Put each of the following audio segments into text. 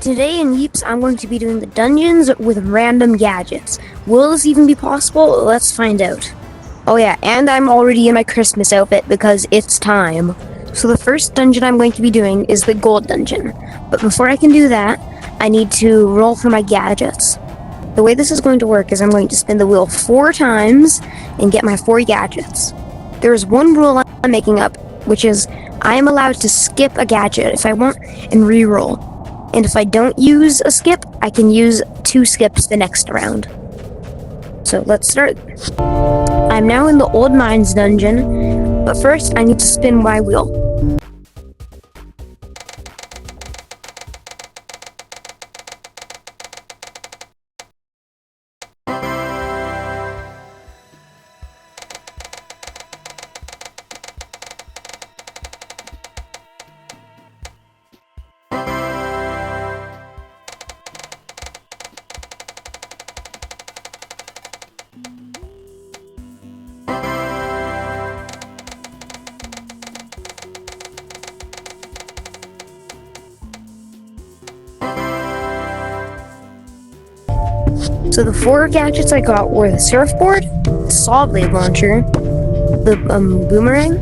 Today in Yeeps, I'm going to be doing the dungeons with random gadgets. Will this even be possible? Let's find out. Oh yeah, and I'm already in my Christmas outfit because it's time. So the first dungeon I'm going to be doing is the gold dungeon. But before I can do that, I need to roll for my gadgets. The way this is going to work is I'm going to spin the wheel 4 times and get my 4 gadgets. There is one rule I'm making up, which is I am allowed to skip a gadget if I want and re-roll. And if I don't use a skip, I can use 2 skips the next round. So let's start. I'm now in the old mines dungeon, but first I need to spin my wheel. So the 4 gadgets I got were the surfboard, the saw blade launcher, the boomerang,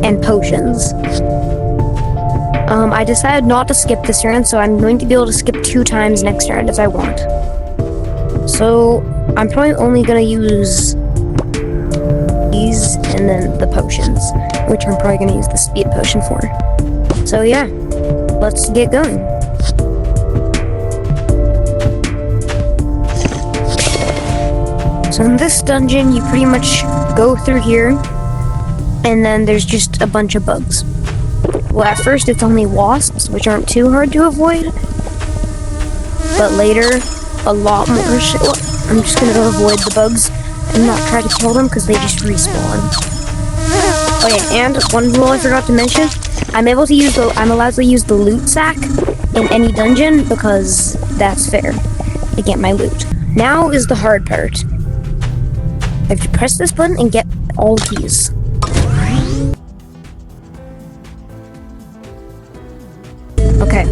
and potions. I decided not to skip this round, so I'm going to be able to skip 2 times next round if I want. So I'm probably only going to use these and then the potions, which I'm probably going to use the speed potion for. So yeah, let's get going. So in this dungeon, you pretty much go through here, and then there's just a bunch of bugs. Well, at first it's only wasps, which aren't too hard to avoid, but later, a lot more shit. Well, I'm just gonna go avoid the bugs and not try to kill them because they just respawn. Oh yeah, and one rule I forgot to mention, I'm allowed to use the loot sack in any dungeon because that's fair. I get my loot. Now is the hard part. I have to press this button and get all these. Okay.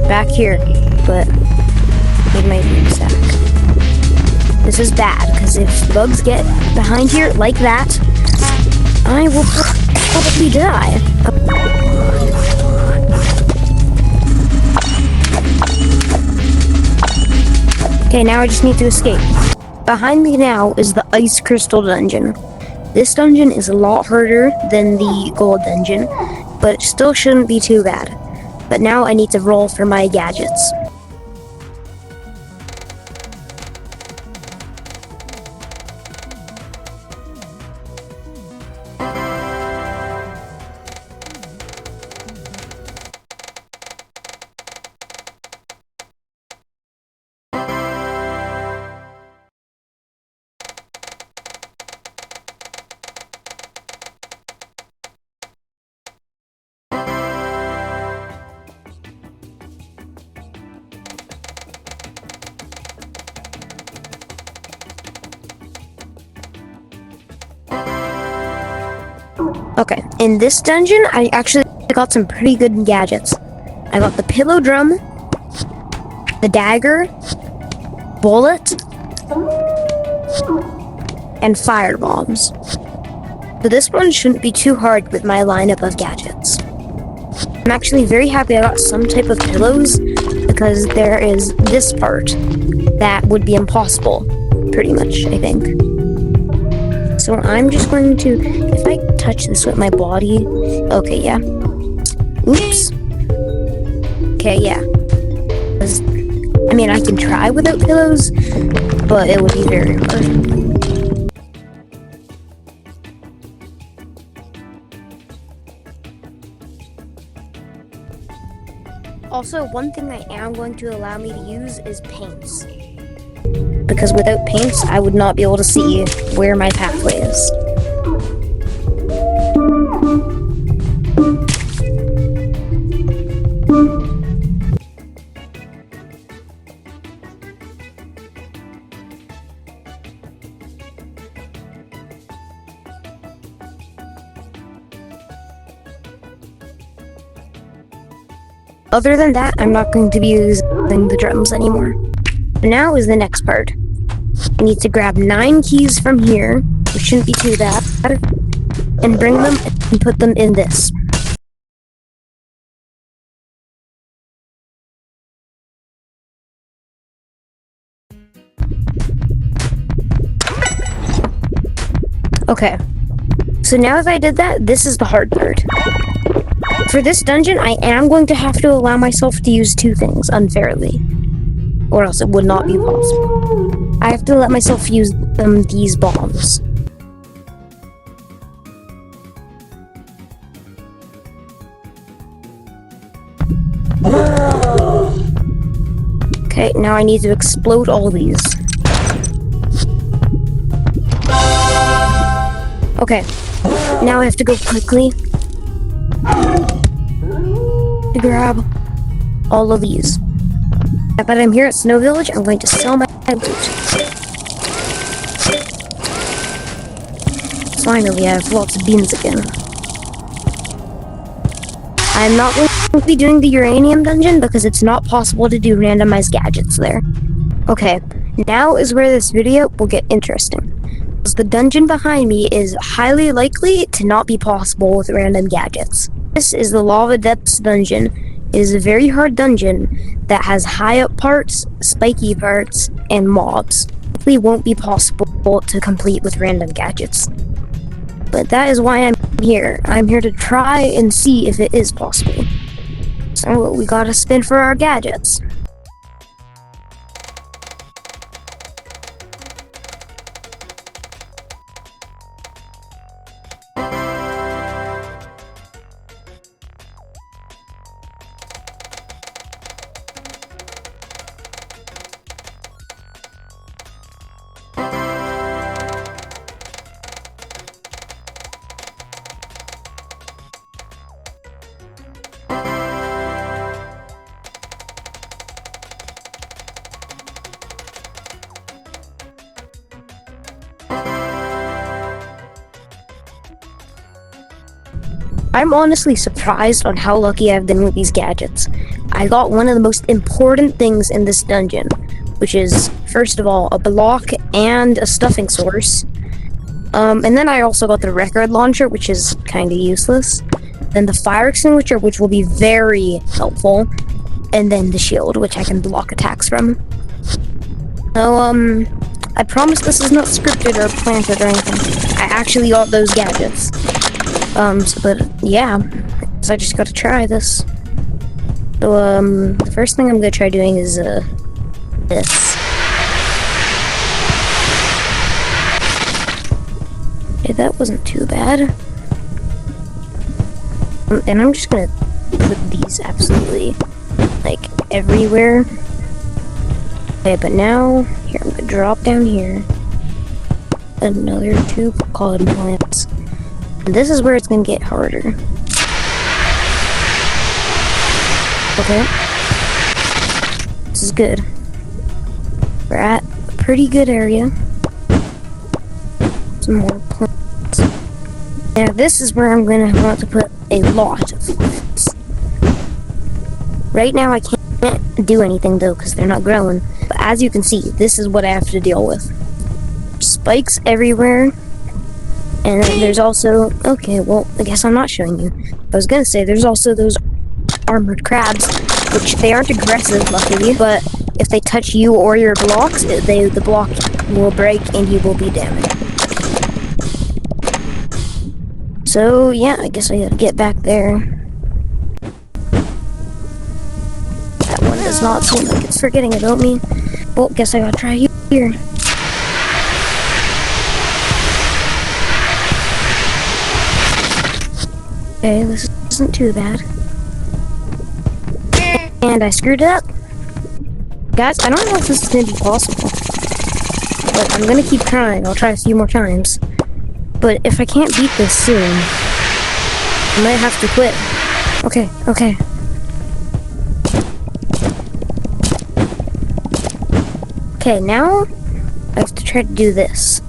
Back here, but with my loot sack. This is bad, because if bugs get behind here like that, I will probably die. Okay, now I just need to escape. Behind me now is the Ice Crystal dungeon. This dungeon is a lot harder than the gold dungeon, but it still shouldn't be too bad. But now I need to roll for my gadgets. Okay, in this dungeon, I actually got some pretty good gadgets. I got the pillow drum, the dagger, bullet, and fire bombs. So this one shouldn't be too hard with my lineup of gadgets. I'm actually very happy I got some type of pillows, because there is this part that would be impossible, pretty much, I think. So I'm just going to, if I touch this with my body, okay, yeah. Oops. Okay, yeah. I mean, I can try without pillows, but it would be very hard. Also, one thing I am going to allow me to use is paints. Because without paints, I would not be able to see where my pathway is. Other than that, I'm not going to be using the drums anymore. Now is the next part. I need to grab 9 keys from here, which shouldn't be too bad, and bring them and put them in this. Okay, so now that I did that, this is the hard part. For this dungeon, I am going to have to allow myself to use 2 things unfairly, or else it would not be possible. I have to let myself use these bombs. Okay, now I need to explode all these. Okay, now I have to go quickly to grab all of these. Now that I'm here at Snow Village, I'm going to sell my loot. Finally, I have lots of beans again. I'm not going to be doing the uranium dungeon because it's not possible to do randomized gadgets there. Okay, now is where this video will get interesting. The dungeon behind me is highly likely to not be possible with random gadgets. This is the Lava Depths dungeon. It is a very hard dungeon that has high up parts, spiky parts, and mobs. It won't be possible to complete with random gadgets. But that is why I'm here. I'm here to try and see if it is possible. So we gotta spin for our gadgets. I'm honestly surprised on how lucky I've been with these gadgets. I got one of the most important things in this dungeon, which is, first of all, a block and a stuffing source. And then I also got the record launcher, which is kinda useless. Then the fire extinguisher, which will be very helpful. And then the shield, which I can block attacks from. So, I promise this is not scripted or planted or anything. I actually got those gadgets. But yeah, so I just gotta try this. So, the first thing I'm gonna try doing is, this. Okay, that wasn't too bad. And I'm just gonna put these absolutely, like, everywhere. Okay, but now, here, I'm gonna drop down here. Another 2 cotton plants. And this is where it's gonna get harder. Okay. This is good. We're at a pretty good area. Some more plants. Now this is where I'm gonna want to put a lot of plants. Right now I can't do anything though because they're not growing. But as you can see, this is what I have to deal with. Spikes everywhere. And then there's also, okay, well, I guess I'm not showing you. I was gonna say, there's also those armored crabs, which they aren't aggressive, luckily, but if they touch you or your blocks, the block will break and you will be damaged. So, yeah, I guess I gotta get back there. That one does not seem like it's forgetting about me. Well, guess I gotta try here. Okay, this isn't too bad. And I screwed it up. Guys, I don't know if this is gonna be possible. But I'm gonna keep trying. I'll try a few more times. But if I can't beat this soon, I might have to quit. Okay, okay. Okay, now I have to try to do this.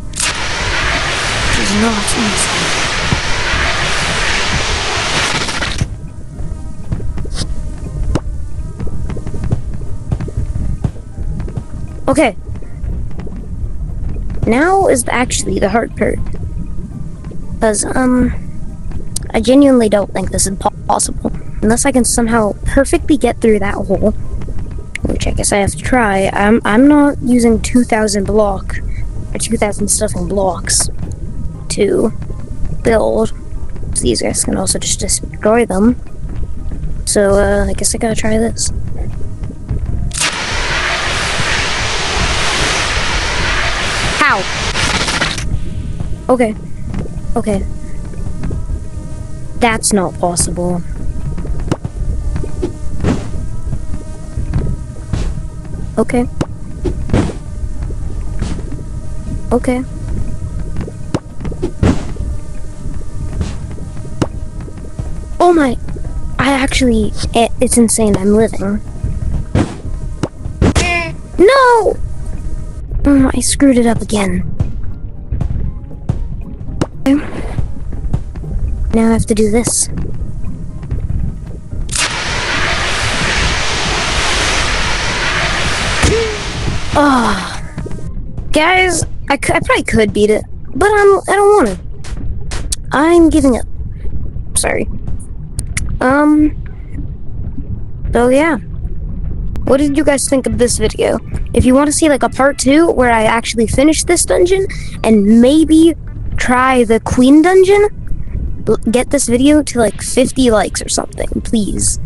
Which is not easy. Okay. Now is actually the hard part. Because, I genuinely don't think this is possible. Unless I can somehow perfectly get through that hole. Which I guess I have to try. I'm not using 2,000 block, or 2,000 stuffing blocks to build. So these guys can also just destroy them. So, I guess I gotta try this. How? Okay. Okay. That's not possible. Okay. Okay. Oh my... it's insane I'm living. No! Oh, I screwed it up again. Okay. Now I have to do this. Oh, guys, I probably could beat it, but I don't want to. I'm giving up. Sorry. So yeah. What did you guys think of this video? If you want to see like a part 2 where I actually finish this dungeon and maybe try the queen dungeon, get this video to like 50 likes or something, please.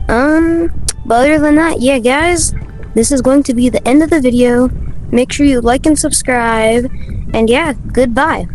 But other than that, yeah, guys, this is going to be the end of the video. Make sure you like and subscribe, and yeah, goodbye.